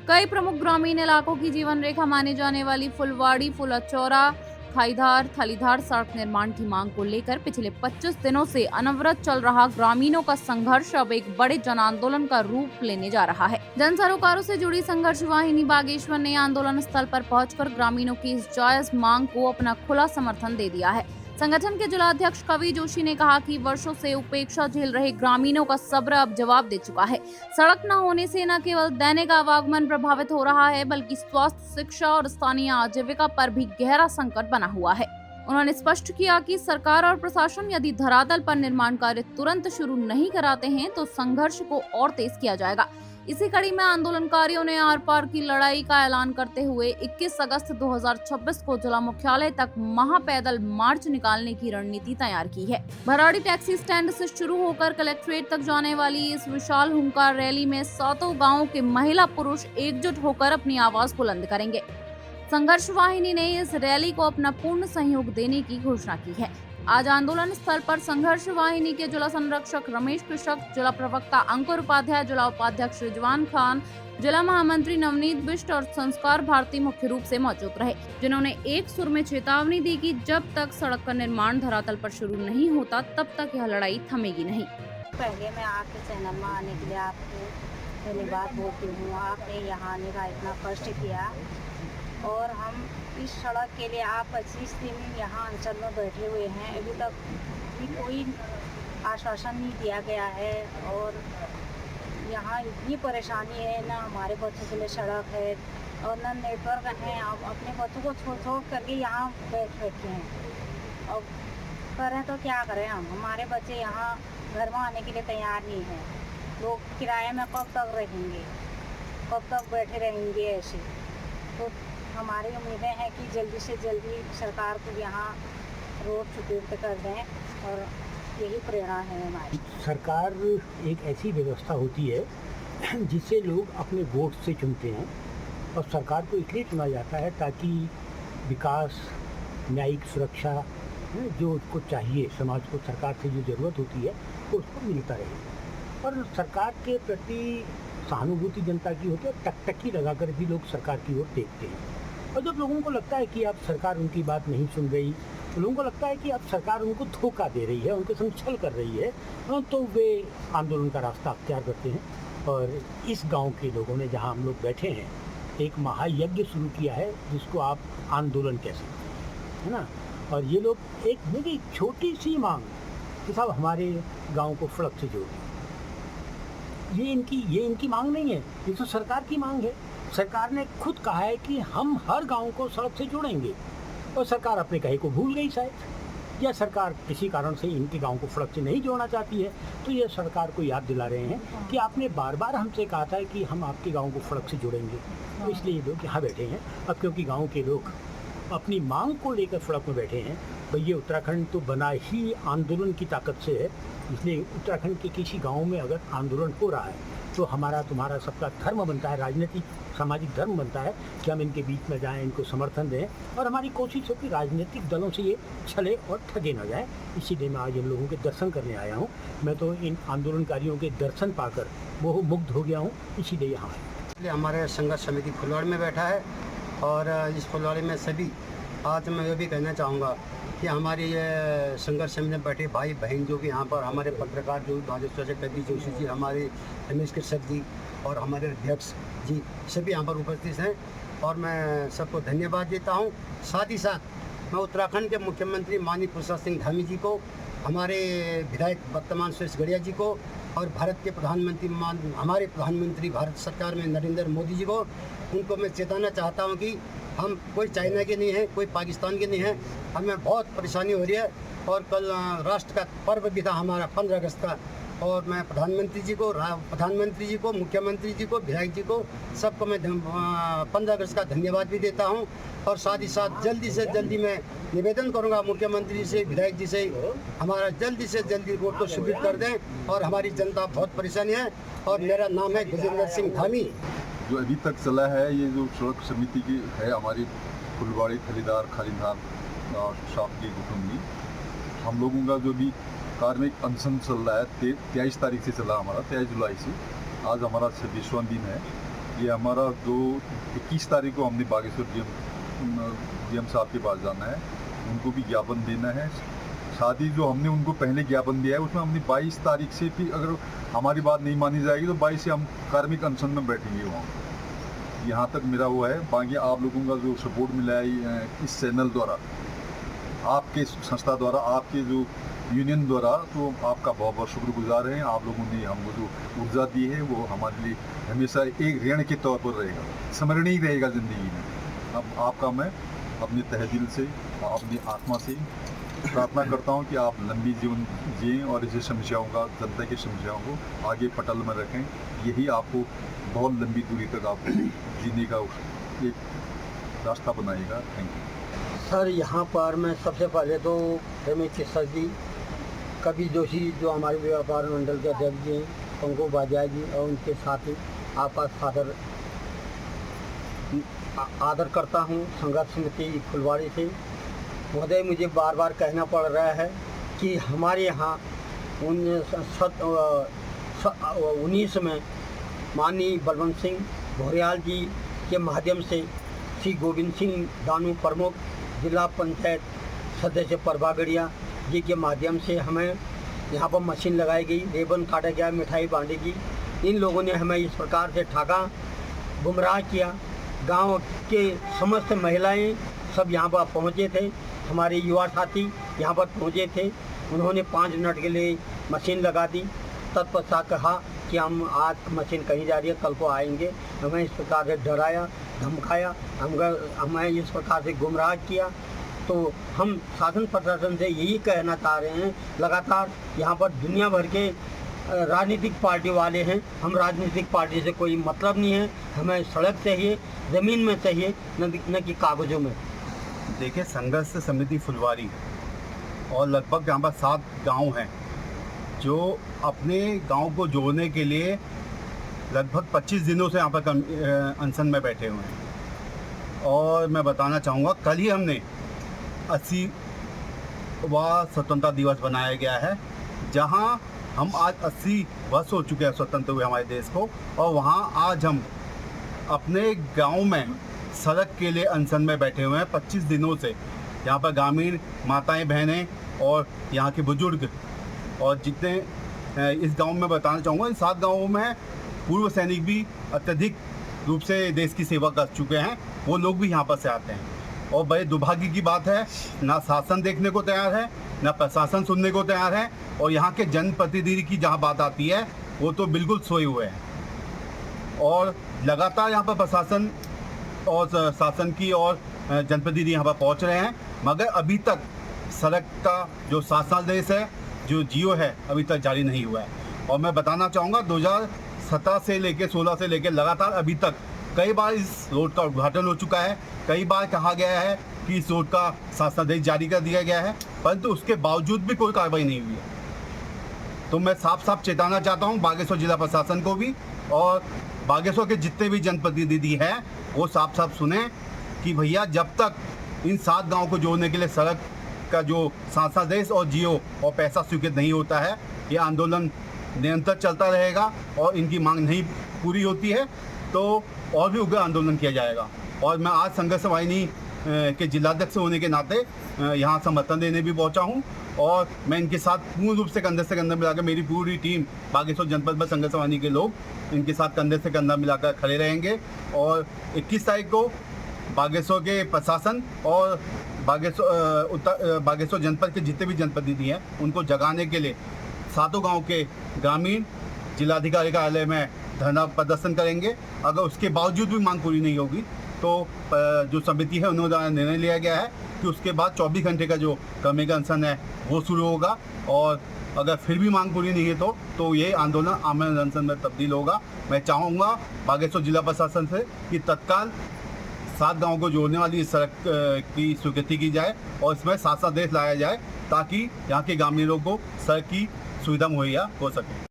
कई प्रमुख ग्रामीण इलाकों की जीवन रेखा मानी जाने वाली फुलवाड़ी फुलचौरा खाईधार थलीधार सड़क निर्माण की मांग को लेकर पिछले 25 दिनों से अनवरत चल रहा ग्रामीणों का संघर्ष अब एक बड़े जन आंदोलन का रूप लेने जा रहा है। जन सरोकारों से जुड़ी संघर्ष वाहिनी बागेश्वर ने आंदोलन स्थल पर पहुंचकर ग्रामीणों की इस जायज मांग को अपना खुला समर्थन दे दिया है। संगठन के जिलाध्यक्ष कवि जोशी ने कहा कि वर्षों से उपेक्षा झेल रहे ग्रामीणों का सब्र अब जवाब दे चुका है। सड़क न होने से न केवल दैनिक आवागमन प्रभावित हो रहा है, बल्कि स्वास्थ्य, शिक्षा और स्थानीय आजीविका पर भी गहरा संकट बना हुआ है। उन्होंने स्पष्ट किया कि सरकार और प्रशासन यदि धरातल पर निर्माण कार्य तुरंत शुरू नहीं कराते हैं तो संघर्ष को और तेज किया जाएगा। इसी कड़ी में आंदोलनकारियों ने आर पार की लड़ाई का ऐलान करते हुए 21 अगस्त 2026 को जिला मुख्यालय तक महापैदल मार्च निकालने की रणनीति तैयार की है। भराड़ी टैक्सी स्टैंड से शुरू होकर कलेक्ट्रेट तक जाने वाली इस विशाल हुंकार रैली में सातों गांवों के महिला पुरुष एकजुट होकर अपनी आवाज बुलंद करेंगे। संघर्ष वाहिनी ने इस रैली को अपना पूर्ण सहयोग देने की घोषणा की है। आज आंदोलन स्थल पर संघर्ष वाहिनी के जिला संरक्षक रमेश कृषक, जिला प्रवक्ता अंकुर उपाध्याय, जिला उपाध्यक्ष रिजवान खान, जिला महामंत्री नवनीत बिष्ट और संस्कार भारती मुख्य रूप से मौजूद रहे, जिन्होंने एक सुर में चेतावनी दी कि जब तक सड़क का निर्माण धरातल पर शुरू नहीं होता तब तक यह लड़ाई थमेगी नहीं। पहले मैं आपके चैनल में आने के लिए आपको धन्यवाद बोलती हूँ। आपने यहाँ आने का इतना कष्ट किया और हम इस सड़क के लिए आप 25 दिन यहाँ अंचल में बैठे हुए हैं, अभी तक भी कोई आश्वासन नहीं दिया गया है और यहाँ इतनी परेशानी है, ना हमारे बच्चों के लिए सड़क है और ना नेटवर्क है। अब अपने बच्चों को छोड़ छोड़ करके यहाँ बैठे हैं। अब करें तो क्या करें हम, हमारे बच्चे यहाँ घर में आने के लिए तैयार नहीं हैं। लोग किराए में कब तक रहेंगे, कब तक बैठे रहेंगे ऐसे। तो हमारी उम्मीदें हैं कि जल्दी से जल्दी सरकार को यहाँ रोड सुदृढ़ कर दें और यही प्रेरणा है हमारी। सरकार एक ऐसी व्यवस्था होती है जिसे लोग अपने वोट से चुनते हैं और सरकार को इसलिए चुना जाता है ताकि विकास, न्यायिक सुरक्षा जो उसको चाहिए, समाज को सरकार से जो ज़रूरत होती है वो उसको मिलता रहे। और सरकार के प्रति सहानुभूति जनता की होती है, टकटकी लगाकर भी लोग सरकार की ओर देखते हैं। और जब लोगों को लगता है कि अब सरकार उनकी बात नहीं सुन रही, तो लोगों को लगता है कि अब सरकार उनको धोखा दे रही है, उनके संग छल कर रही है, तो वे आंदोलन का रास्ता अख्तियार करते हैं। और इस गांव के लोगों ने, जहां हम लोग बैठे हैं, एक महायज्ञ शुरू किया है जिसको आप आंदोलन कह सकते हैं, है ना। और ये लोग एक मेरी छोटी सी मांग कि साहब हमारे गाँव को सड़क से जोड़िए, ये इनकी मांग नहीं है, ये तो सरकार की मांग है। सरकार ने खुद कहा है कि हम हर गांव को सड़क से जोड़ेंगे और सरकार अपने कहे को भूल गई शायद, या सरकार किसी कारण से इनके गांव को सड़क से नहीं जोड़ना चाहती है। तो ये सरकार को याद दिला रहे हैं कि आपने बार बार हमसे कहा था कि हम आपके गांव को सड़क से जोड़ेंगे, तो इसलिए ये लोग यहाँ बैठे हैं। अब क्योंकि गाँव के लोग अपनी मांग को लेकर सड़क में बैठे हैं, तो ये उत्तराखंड तो बना ही आंदोलन की ताकत से है, इसलिए उत्तराखंड के किसी गांव में अगर आंदोलन हो रहा है तो हमारा तुम्हारा सबका धर्म बनता है, राजनीतिक सामाजिक धर्म बनता है कि हम इनके बीच में जाएं, इनको समर्थन दें। और हमारी कोशिश हो कि राजनीतिक दलों से ये छले और ठगे ना जाए। इसीलिए मैं आज इन लोगों के दर्शन करने आया हूँ। मैं तो इन आंदोलनकारियों के दर्शन पाकर मोह मुग्ध हो गया हूँ, इसीलिए यहाँ आया। इसलिए हमारे संघर्ष समिति फुलवाड़ी में बैठा है और इस फुलवाड़ी में सभी, आज मैं ये भी कहना चाहूँगा कि हमारी ये संघर्ष समिति में बैठे भाई बहन जो भी यहाँ पर हमारे पत्रकार जो बागेश्वर से कवि जोशी जी, हमारे रमेश कृषक जी और हमारे अध्यक्ष जी सभी यहाँ पर उपस्थित हैं और मैं सबको धन्यवाद देता हूँ। साथ ही साथ मैं उत्तराखंड के मुख्यमंत्री माननीय पुरुषोत्तम सिंह धामी जी को, हमारे विधायक वर्तमान सुरेश गड़िया जी को और भारत के हमारे प्रधानमंत्री भारत सरकार में नरेंद्र मोदी जी को, उनको मैं चेताना चाहता हूँ कि हम कोई चाइना के नहीं हैं, कोई पाकिस्तान के नहीं हैं, हमें बहुत परेशानी हो रही है। और कल राष्ट्र का पर्व भी था हमारा 15 अगस्त का, और मैं प्रधानमंत्री जी को, मुख्यमंत्री जी को, विधायक जी को, सबको मैं 15 अगस्त का धन्यवाद भी देता हूं। और साथ ही साथ जल्दी से जल्दी मैं निवेदन करूंगा मुख्यमंत्री जी से, विधायक जी से, हमारा जल्दी से जल्दी रोड को सुदृढ़ कर दें और हमारी जनता बहुत परेशानी है। और मेरा नाम है गजेंद्र सिंह धामी। जो अभी तक चला है ये जो सड़क समिति की है हमारी फुलवाड़ी थलीधार खालीधार शॉप की कुटुंबी, हम लोगों का जो भी कार्मिक अनशन चल रहा है 23 तारीख से चला हमारा, 23 जुलाई से। आज हमारा 26वां दिन है। ये हमारा जो 21 तारीख को हमने बागेश्वर डीएम साहब के पास जाना है, उनको भी ज्ञापन देना है। साथ ही जो हमने उनको पहले ज्ञापन दिया है उसमें हमने 22 तारीख से भी अगर हमारी बात नहीं मानी जाएगी तो 22 से हम कार्मिक अनशन में बैठेंगे वहाँ। यहाँ तक मेरा वो है। बाकी आप लोगों का जो सपोर्ट मिला है इस चैनल द्वारा, आपके संस्था द्वारा, आपके जो यूनियन द्वारा, तो आपका बहुत बहुत शुक्रगुजार हैं। आप लोगों ने हमको जो ऊर्जा दी है वो हमारे लिए हमेशा एक ऋण के तौर पर रहेगा, स्मरणीय रहेगा ज़िंदगी में। अब आपका मैं अपने तहे दिल से, अपनी आत्मा से प्रार्थना करता हूं कि आप लंबी जीवन जिएं और इसे समस्याओं का, जनता की समस्याओं को आगे पटल में रखें। यही आपको बहुत लंबी दूरी तक आपको जीने का एक रास्ता बनाएगा। Thank you sir. यहाँ पर मैं सबसे पहले तो रमेश सर जी, कवि जोशी जो हमारे व्यापार मंडल के अध्यक्ष जी हैं, पंकु बाजा जी और उनके साथी आपका आदर करता हूँ। संघर्ष समिति फुलवाड़ी से महोदय, मुझे बार बार कहना पड़ रहा है कि हमारे यहाँ 19 में माननीय बलवंत सिंह भोरियाल जी के माध्यम से श्री गोविंद सिंह दानू प्रमुख, जिला पंचायत सदस्य प्रभागड़िया जी के माध्यम से हमें यहाँ पर मशीन लगाई गई, रेबन काटा गया, मिठाई बांटी गई। इन लोगों ने हमें इस प्रकार से ठगा, गुमराह किया। गांव के समस्त महिलाएं सब यहाँ पर पहुँचे थे, हमारे युवा साथी यहाँ पर पहुँचे थे। उन्होंने 5 मिनट के लिए मशीन लगा दी। तत्पश्चात कहा कि हम आज मशीन कहीं जा रही है, कल को आएंगे। हमें इस प्रकार से डराया, धमकाया, हमें इस प्रकार से गुमराह किया। तो हम शासन प्रशासन से यही कहना चाह रहे हैं, लगातार यहाँ पर दुनिया भर के राजनीतिक पार्टी वाले हैं। हम राजनीतिक पार्टी से कोई मतलब नहीं है, हमें सड़क चाहिए, ज़मीन में चाहिए, न कि कागज़ों में। देखिए, संघर्ष समिति फुलवाड़ी और लगभग यहाँ पर 7 गांव हैं जो अपने गांव को जोड़ने के लिए लगभग 25 दिनों से यहाँ पर अनशन में बैठे हुए हैं। और मैं बताना चाहूँगा, कल ही हमने 80वां स्वतंत्रता दिवस बनाया गया है, जहाँ हम आज 80 वर्ष हो चुके हैं स्वतंत्र हुए हमारे देश को। और वहाँ आज हम अपने गांव में सड़क के लिए अनशन में बैठे हुए हैं 25 दिनों से। यहाँ पर ग्रामीण माताएं, बहनें और यहाँ के बुजुर्ग और जितने इस गांव में बताना चाहूँगा, इन 7 गांवों में पूर्व सैनिक भी अत्यधिक रूप से देश की सेवा कर चुके हैं, वो लोग भी यहाँ पर से आते हैं। और बड़े दुर्भाग्य की बात है, ना शासन देखने को तैयार है, ना प्रशासन सुनने को तैयार है। और यहाँ के जनप्रतिनिधि की जहाँ बात आती है वो तो बिल्कुल सोए हुए हैं। और लगातार यहाँ पर प्रशासन और शासन की और जनप्रतिनिधि यहाँ पर पहुँच रहे हैं, मगर अभी तक सड़क का जो शासनादेश है, जो जियो है, अभी तक जारी नहीं हुआ है। और मैं बताना चाहूँगा, 2017 से लेकर 16 से लेकर लगातार अभी तक कई बार इस रोड का उद्घाटन हो चुका है, कई बार कहा गया है कि इस रोड का शासनादेश जारी कर दिया गया है, परंतु उसके बावजूद भी कोई कार्रवाई नहीं हुई है। तो मैं साफ साफ चेताना चाहता हूँ बागेश्वर जिला प्रशासन को भी, और बागेश्वर के जितने भी जनप्रतिनिधि हैं वो साफ साफ सुने कि भैया, जब तक इन 7 गाँव को जोड़ने के लिए सड़क का जो शासनादेश और जियो और पैसा स्वीकृत नहीं होता है, ये आंदोलन निरंतर चलता रहेगा। और इनकी मांग नहीं पूरी होती है तो और भी उग्र आंदोलन किया जाएगा। और मैं आज संघर्ष वाहिनी के जिलाध्यक्ष होने के नाते यहाँ समर्थन देने भी पहुँचा हूँ। और मैं इनके साथ पूर्ण रूप से कंधे मिलाकर, मेरी पूरी टीम बागेश्वर जनपद में संघर्ष वाहिनी के लोग इनके साथ कंधे से कंधा मिलाकर खड़े रहेंगे। और 21 तारीख को बागेश्वर के प्रशासन और बागेश्वर जनपद के जितने भी जनप्रतिनिधि हैं उनको जगाने के लिए 7 गाँव के ग्रामीण जिलाधिकारी कार्यालय में धरना प्रदर्शन करेंगे। अगर उसके बावजूद भी मांग पूरी नहीं होगी तो जो समिति है उन्होंने निर्णय लिया गया है कि उसके बाद 24 घंटे का जो क्रमिक अनशन है वो शुरू होगा। और अगर फिर भी मांग पूरी नहीं है तो ये आंदोलन आमरण अनशन में तब्दील होगा। मैं चाहूँगा बागेश्वर जिला प्रशासन से कि तत्काल 7 गाँव को जोड़ने वाली इस सड़क की स्वीकृति की जाए और इसमें शासनादेश लाया जाए, ताकि यहाँ के ग्रामीणों को सड़क की सुविधा मुहैया हो सके।